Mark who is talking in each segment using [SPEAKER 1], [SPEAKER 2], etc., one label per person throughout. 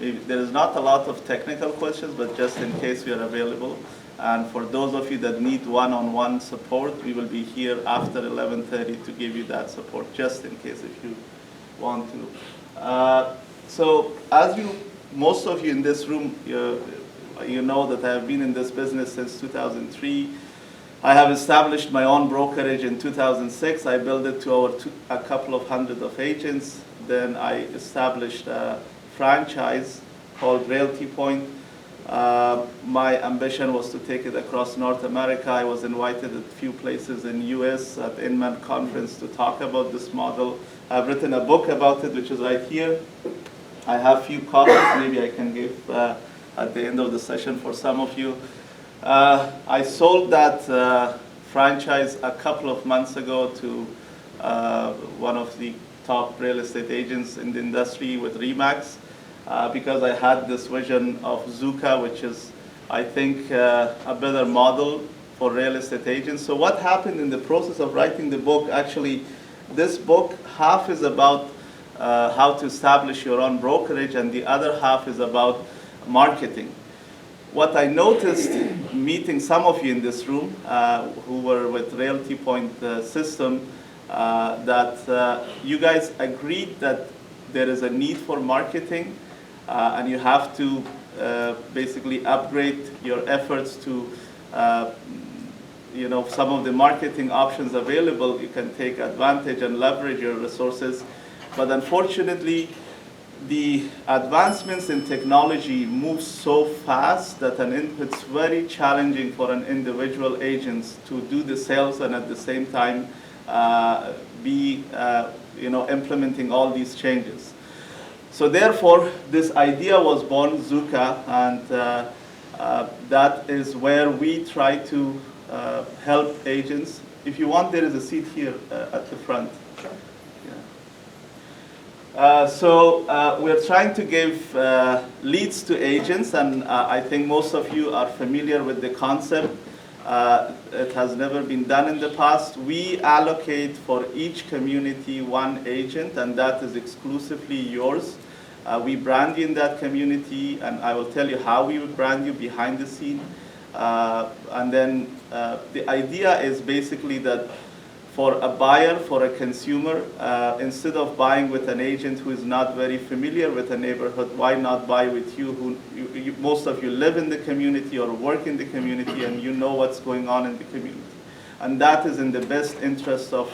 [SPEAKER 1] There is not a lot of technical questions, but just in case we are available. And for those of you that need one-on-one support, we will be here after 11:30 to give you that support, just in case if you want to. So as most of you in this room, you know that I have been in this business since 2003. I have established my own brokerage in 2006. I built it to a couple of hundred of agents. Then I established a franchise called Realty Point. My ambition was to take it across North America. I was invited at a few places in US at Inman conference to talk about this model. I've written a book about it, which is right here. I have few copies, maybe I can give at the end of the session for some of you. I sold that franchise a couple of months ago to one of the top real estate agents in the industry with Remax because I had this vision of Xoocca, which is, I think, a better model for real estate agents. So what happened in the process of writing the book, actually, this book, half is about how to establish your own brokerage, and the other half is about marketing. What I noticed meeting some of you in this room who were with Realty Point system, that you guys agreed that there is a need for marketing and you have to basically upgrade your efforts to some of the marketing options available. You can take advantage and leverage your resources. But unfortunately, the advancements in technology move so fast that it's very challenging for an individual agent to do the sales and at the same time be implementing all these changes. So therefore, this idea was born, Xoocca, and that is where we try to help agents. If you want, there is a seat here at the front. So we're trying to give leads to agents, and I think most of you are familiar with the concept. It has never been done in the past. We allocate for each community one agent, and that is exclusively yours. We brand you in that community, and I will tell you how we would brand you behind the scene. And then the idea is basically that for a buyer, for a consumer, instead of buying with an agent who is not very familiar with a neighborhood, why not buy with you? Most of you live in the community or work in the community, and you know what's going on in the community. And that is in the best interest of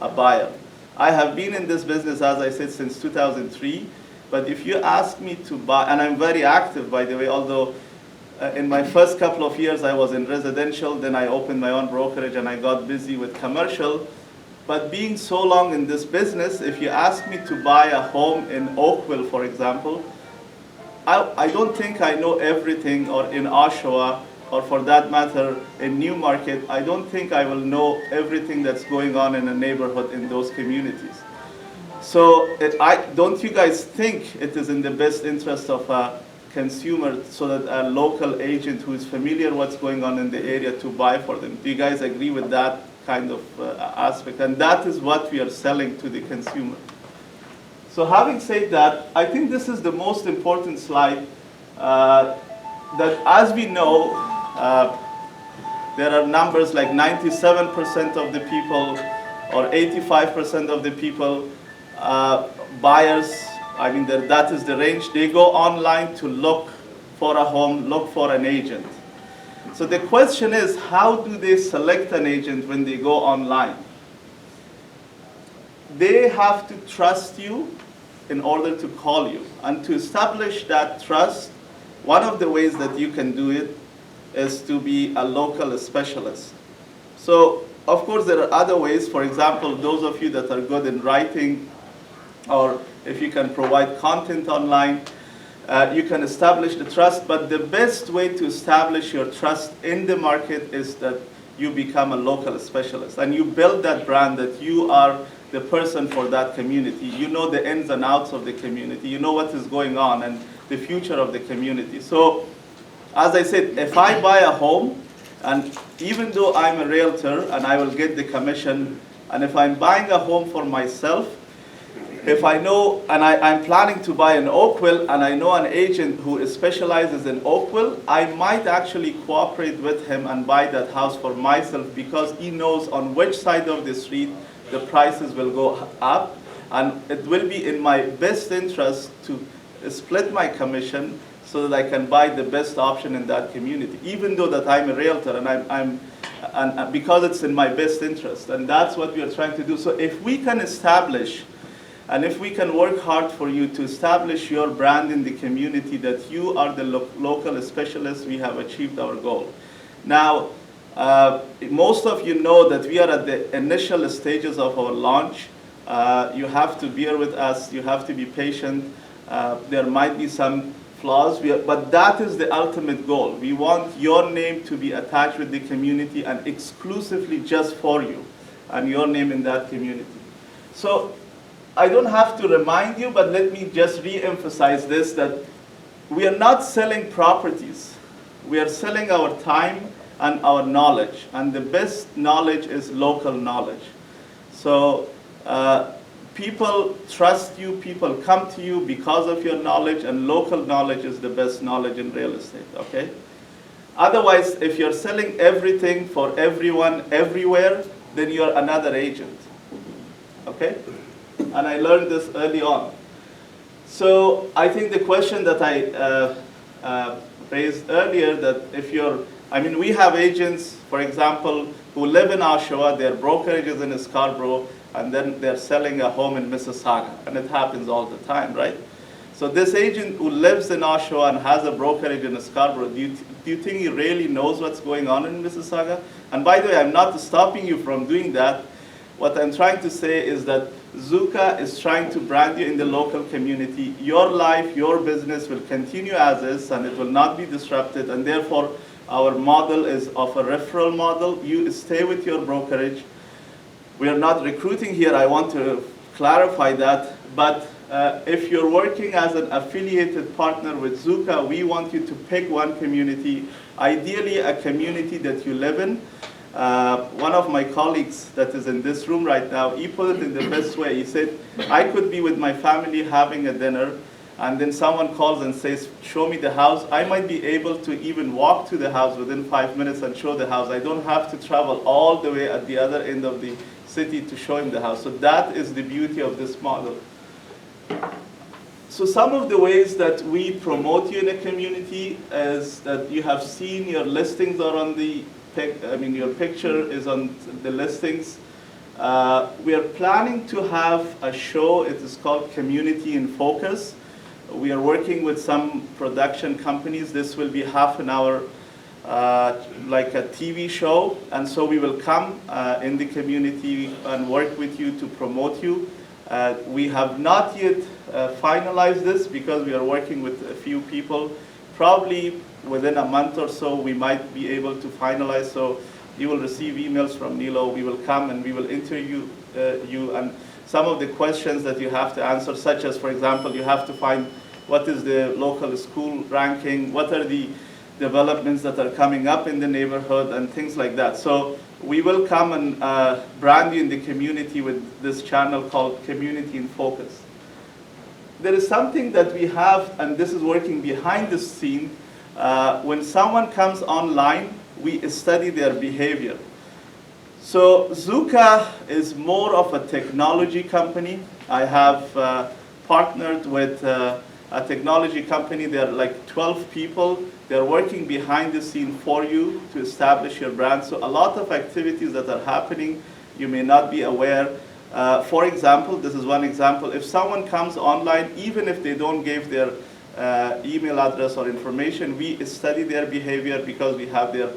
[SPEAKER 1] a buyer. I have been in this business, as I said, since 2003. But if you ask me to buy, and I'm very active, by the way, although in my first couple of years, I was in residential, then I opened my own brokerage and I got busy with commercial. But being so long in this business, if you ask me to buy a home in Oakville, for example, I don't think I know everything, or in Oshawa, or for that matter, in Newmarket, I don't think I will know everything that's going on in a neighborhood in those communities. So don't you guys think it is in the best interest of a consumer so that a local agent who is familiar what's going on in the area to buy for them? Do you guys agree with that kind of aspect? And that is what we are selling to the consumer. So having said that, I think this is the most important slide, that as we know, there are numbers like 97% of the people or 85% of the people, buyers, I mean, that is the range. They go online to look for a home, look for an agent. So the question is, how do they select an agent when they go online? They have to trust you in order to call you. And to establish that trust, one of the ways that you can do it is to be a local specialist. So, of course, there are other ways. For example, those of you that are good in writing, or if you can provide content online, you can establish the trust. But the best way to establish your trust in the market is that you become a local specialist and you build that brand, that you are the person for that community. You know the ins and outs of the community. You know what is going on and the future of the community. So, as I said, if I buy a home, and even though I'm a realtor and I will get the commission, and if I'm buying a home for myself, If I know, and I'm planning to buy an Oakville, and I know an agent who specializes in Oakville, I might actually cooperate with him and buy that house for myself because he knows on which side of the street the prices will go up, and it will be in my best interest to split my commission so that I can buy the best option in that community, even though that I'm a realtor and and because it's in my best interest, and that's what we are trying to do. So if we can establish, and if we can work hard for you to establish your brand in the community that you are the local specialist, we have achieved our goal. Now, most of you know that we are at the initial stages of our launch. You have to bear with us, you have to be patient. There might be some flaws, but that is the ultimate goal. We want your name to be attached with the community and exclusively just for you, and your name in that community. So I don't have to remind you, but let me just re-emphasize this, that we are not selling properties. We are selling our time and our knowledge, and the best knowledge is local knowledge. So people trust you, people come to you because of your knowledge, and local knowledge is the best knowledge in real estate, okay? Otherwise, if you're selling everything for everyone, everywhere, then you're another agent, okay? And I learned this early on. So I think the question that I raised earlier, that if you're, I mean, we have agents, for example, who live in Oshawa, their brokerage is in Scarborough, and then they're selling a home in Mississauga, and it happens all the time, right? So this agent who lives in Oshawa and has a brokerage in Scarborough, do you think he really knows what's going on in Mississauga? And by the way, I'm not stopping you from doing that. What I'm trying to say is that Xoocca is trying to brand you in the local community. Your life, your business will continue as is, and it will not be disrupted, and therefore our model is of a referral model. You stay with your brokerage. We are not recruiting here, I want to clarify that, but if you're working as an affiliated partner with Xoocca, we want you to pick one community, ideally a community that you live in. One of my colleagues that is in this room right now, he put it in the best way. He said, I could be with my family having a dinner, and then someone calls and says, show me the house. I might be able to even walk to the house within 5 minutes and show the house. I don't have to travel all the way at the other end of the city to show him the house. So that is the beauty of this model. So some of the ways that we promote you in a community is that you have seen your listings are on the, your picture is on the listings. We are planning to have a show, it is called Community in Focus. We are working with some production companies. This will be half an hour like a TV show, and so we will come in the community and work with you to promote you. We have not yet finalized this because we are working with a few people. Probably within a month or so we might be able to finalize, so you will receive emails from Nilo. We will come and we will interview you, and some of the questions that you have to answer, such as, for example, you have to find what is the local school ranking, what are the developments that are coming up in the neighborhood, and things like that. So we will come and brand you in the community with this channel called Community in Focus. There is something that we have, and this is working behind the scene. When someone comes online, we study their behavior. So Xoocca is more of a technology company. I have partnered with a technology company. There are like 12 people. They're working behind the scene for you to establish your brand. So a lot of activities that are happening, you may not be aware. For example, this is one example. If someone comes online, even if they don't give their email address or information, we study their behavior because we have their,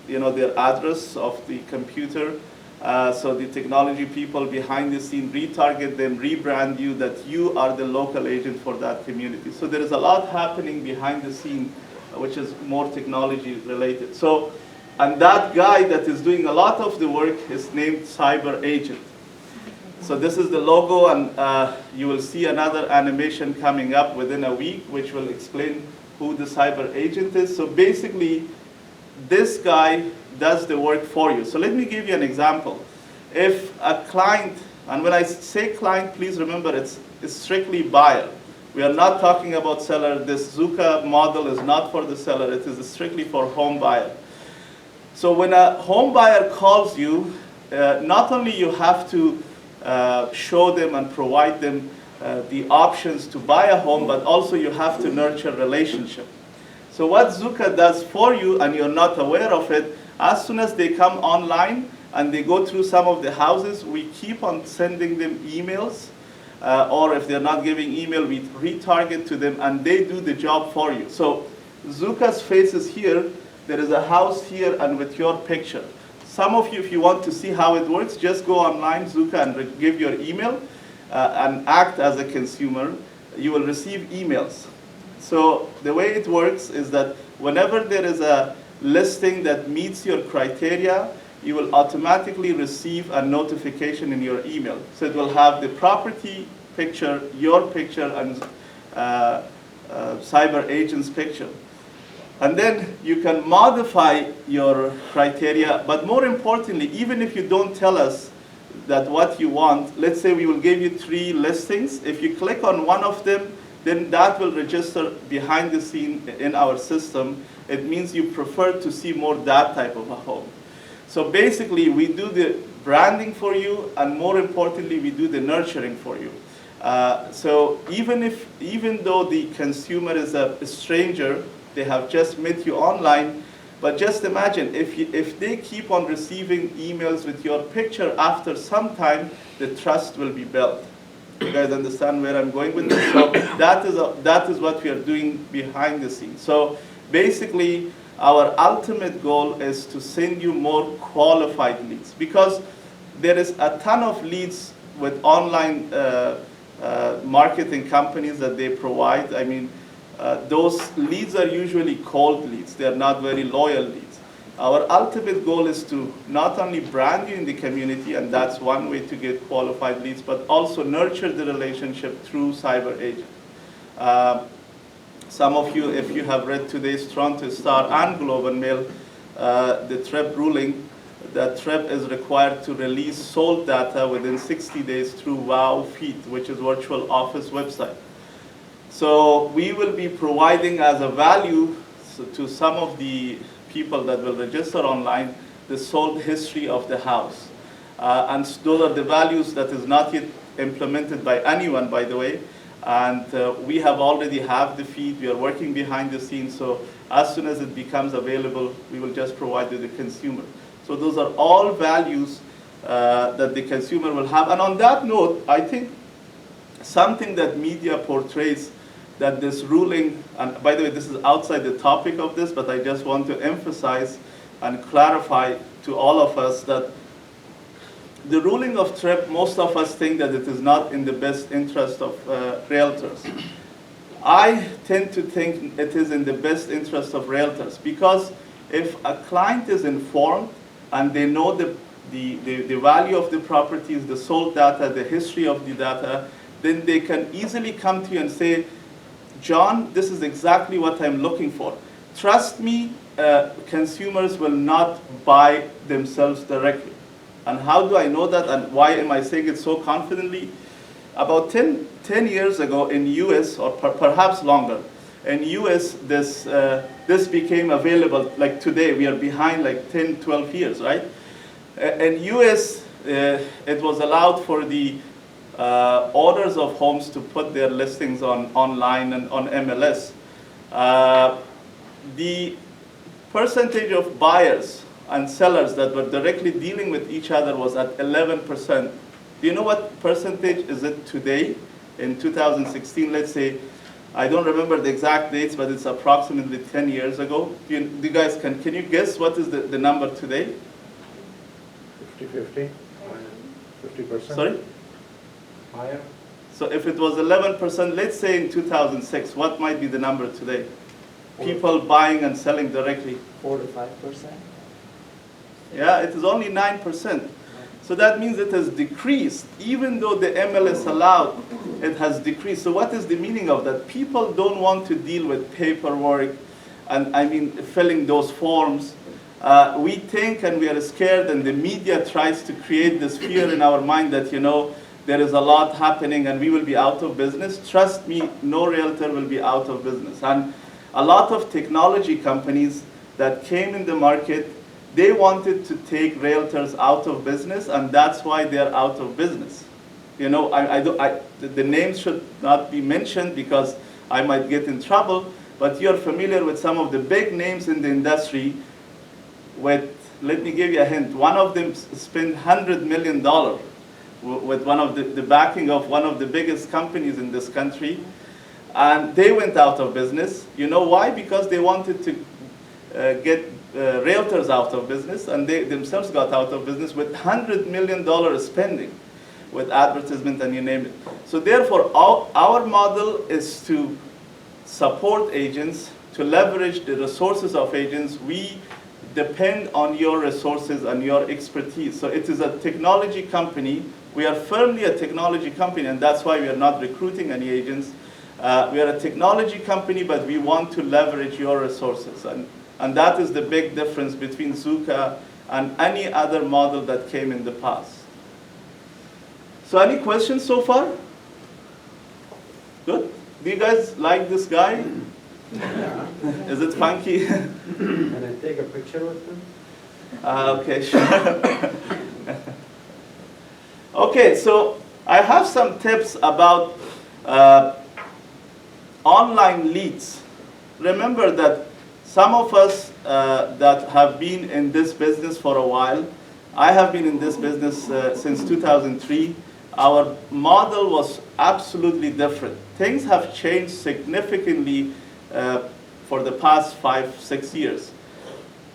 [SPEAKER 1] their address of the computer. So the technology people behind the scene retarget them, rebrand you, that you are the local agent for that community. So there is a lot happening behind the scene, which is more technology related. So, and that guy that is doing a lot of the work is named Cyber Agent. So this is the logo, and you will see another animation coming up within a week, which will explain who the Cyber Agent is. So basically, this guy does the work for you. So let me give you an example. If a client And when I say client, please remember it's strictly buyer. We are not talking about seller. This Xoocca model is not for the seller. It is strictly for home buyer. So when a home buyer calls you, not only you have to show them and provide them the options to buy a home, but also you have to nurture relationship. So what Xoocca does for you, and you're not aware of it, as soon as they come online and they go through some of the houses, we keep on sending them emails, or if they're not giving email, we retarget to them, and they do the job for you. So Xoocca's face is here. There is a house here, and with your picture. Some of you, if you want to see how it works, just go online, Xoocca, and give your email, and act as a consumer. You will receive emails. So the way it works is that whenever there is a listing that meets your criteria, you will automatically receive a notification in your email. So it will have the property picture, your picture, and cyber agent's picture. And then you can modify your criteria, but more importantly, even if you don't tell us that what you want, let's say we will give you 3 listings. If you click on one of them, then that will register behind the scene in our system. It means you prefer to see more that type of a home. So basically, we do the branding for you, and more importantly, we do the nurturing for you. So even though the consumer is a stranger, they have just met you online, but just imagine if they keep on receiving emails with your picture, after some time, the trust will be built. You guys understand where I'm going with this? So that is what we are doing behind the scenes. So basically, our ultimate goal is to send you more qualified leads, because there is a ton of leads with online marketing companies that they provide. I mean, those leads are usually cold leads. They are not very loyal leads. Our ultimate goal is to not only brand you in the community, and that's one way to get qualified leads, but also nurture the relationship through cyber agent. Some of you, if you have read today's Toronto Star and Globe and Mail, the TREP ruling, that TREP is required to release sold data within 60 days through WOW Feed, which is virtual office website. So we will be providing as a value to some of the people that will register online the sold history of the house. And those are the values that is not yet implemented by anyone, by the way. And we have already have the feed. We are working behind the scenes. So as soon as it becomes available, we will just provide to the consumer. So those are all values that the consumer will have. And on that note, I think something that media portrays, that this ruling, and by the way, this is outside the topic of this, but I just want to emphasize and clarify to all of us that the ruling of TREP, most of us think that it is not in the best interest of realtors. I tend to think it is in the best interest of realtors, because if a client is informed and they know the value of the properties, the sold data, the history of the data, then they can easily come to you and say, John, this is exactly what I'm looking for. Trust me, consumers will not buy themselves directly. And how do I know that, and why am I saying it so confidently? About 10 years ago in US, or perhaps longer, in US, this became available, like today, we are behind like 10, 12 years, right? In US, it was allowed for the owners of homes to put their listings online and on MLS. The percentage of buyers and sellers that were directly dealing with each other was at 11%. Do you know what percentage is it today in 2016? Let's say, I don't remember the exact dates, but it's approximately 10 years ago. Do you guys, can you guess what is the number today?
[SPEAKER 2] 50-50? 50%?
[SPEAKER 1] Sorry?
[SPEAKER 2] Higher?
[SPEAKER 1] So if it was 11%, let's say in 2006, what might be the number today? People buying and selling directly.
[SPEAKER 3] 4 to 5%.
[SPEAKER 1] Yeah, it is only 9%. So that means it has decreased. Even though the MLS allowed, it has decreased. So what is the meaning of that? People don't want to deal with paperwork and, I mean, filling those forms. we think and we are scared, and the media tries to create this fear in our mind that, there is a lot happening and we will be out of business. Trust me, no realtor will be out of business. And a lot of technology companies that came in the market, they wanted to take realtors out of business, and that's why they're out of business. The names should not be mentioned because I might get in trouble, but you're familiar with some of the big names in the industry. Let me give you a hint. One of them spent $100 million with one of the backing of one of the biggest companies in this country, and they went out of business. You know why? Because they wanted to get realtors out of business, and they themselves got out of business with $100 million spending with advertisement and you name it. So therefore, our model is to support agents, to leverage the resources of agents. We depend on your resources and your expertise. So it is a technology company. We are firmly a technology company, and that's why we are not recruiting any agents. We are a technology company, but we want to leverage your resources. And that is the big difference between Xoocca and any other model that came in the past. So any questions so far? Good. Do you guys like this guy?
[SPEAKER 2] Yeah.
[SPEAKER 1] Is it funky?
[SPEAKER 2] Can I take a picture with him?
[SPEAKER 1] Okay, sure. Okay, so I have some tips about online leads. Remember that some of us that have been in this business for a while, I have been in this business since 2003. Our model was absolutely different. Things have changed significantly for the past 5-6 years.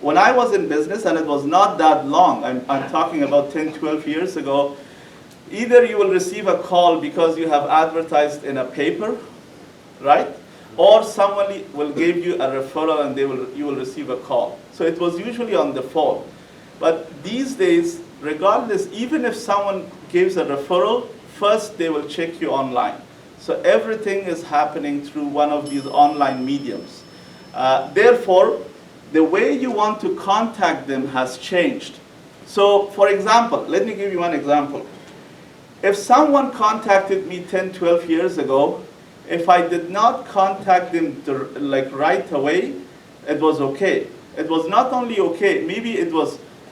[SPEAKER 1] When I was in business, and it was not that long, I'm talking about 10-12 years ago, either you will receive a call because you have advertised in a paper, right? Or someone will give you a referral and you will receive a call. So it was usually on the phone. But these days, regardless, even if someone gives a referral, first they will check you online. So everything is happening through one of these online mediums. Therefore, the way you want to contact them has changed. So for example, let me give you one example. If someone contacted me 10-12 years ago, if I did not contact them right away, it was okay. It was not only okay, maybe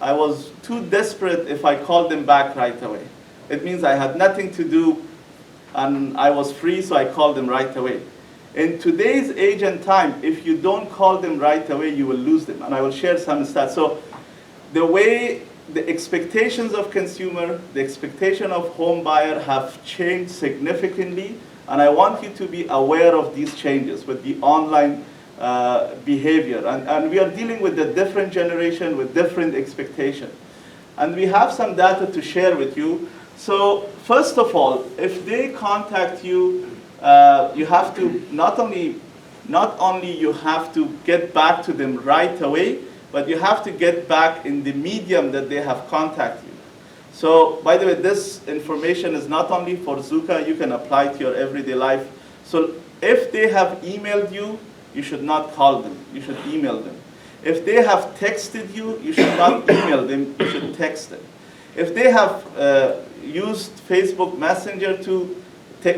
[SPEAKER 1] I was too desperate if I called them back right away. It means I had nothing to do and I was free, so I called them right away. In today's age and time, if you don't call them right away, you will lose them. And I will share some stats. So the way the expectations of consumer, the expectation of home buyer have changed significantly, and I want you to be aware of these changes with the online behavior. And we are dealing with a different generation with different expectations. And we have some data to share with you. So first of all, if they contact you, you have to not only you have to get back to them right away, but you have to get back in the medium that they have contacted you. So by the way, this information is not only for Xoocca, you can apply to your everyday life. So if they have emailed you, you should not call them, you should email them. If they have texted you, you should not email them, you should text them. If they have used Facebook Messenger to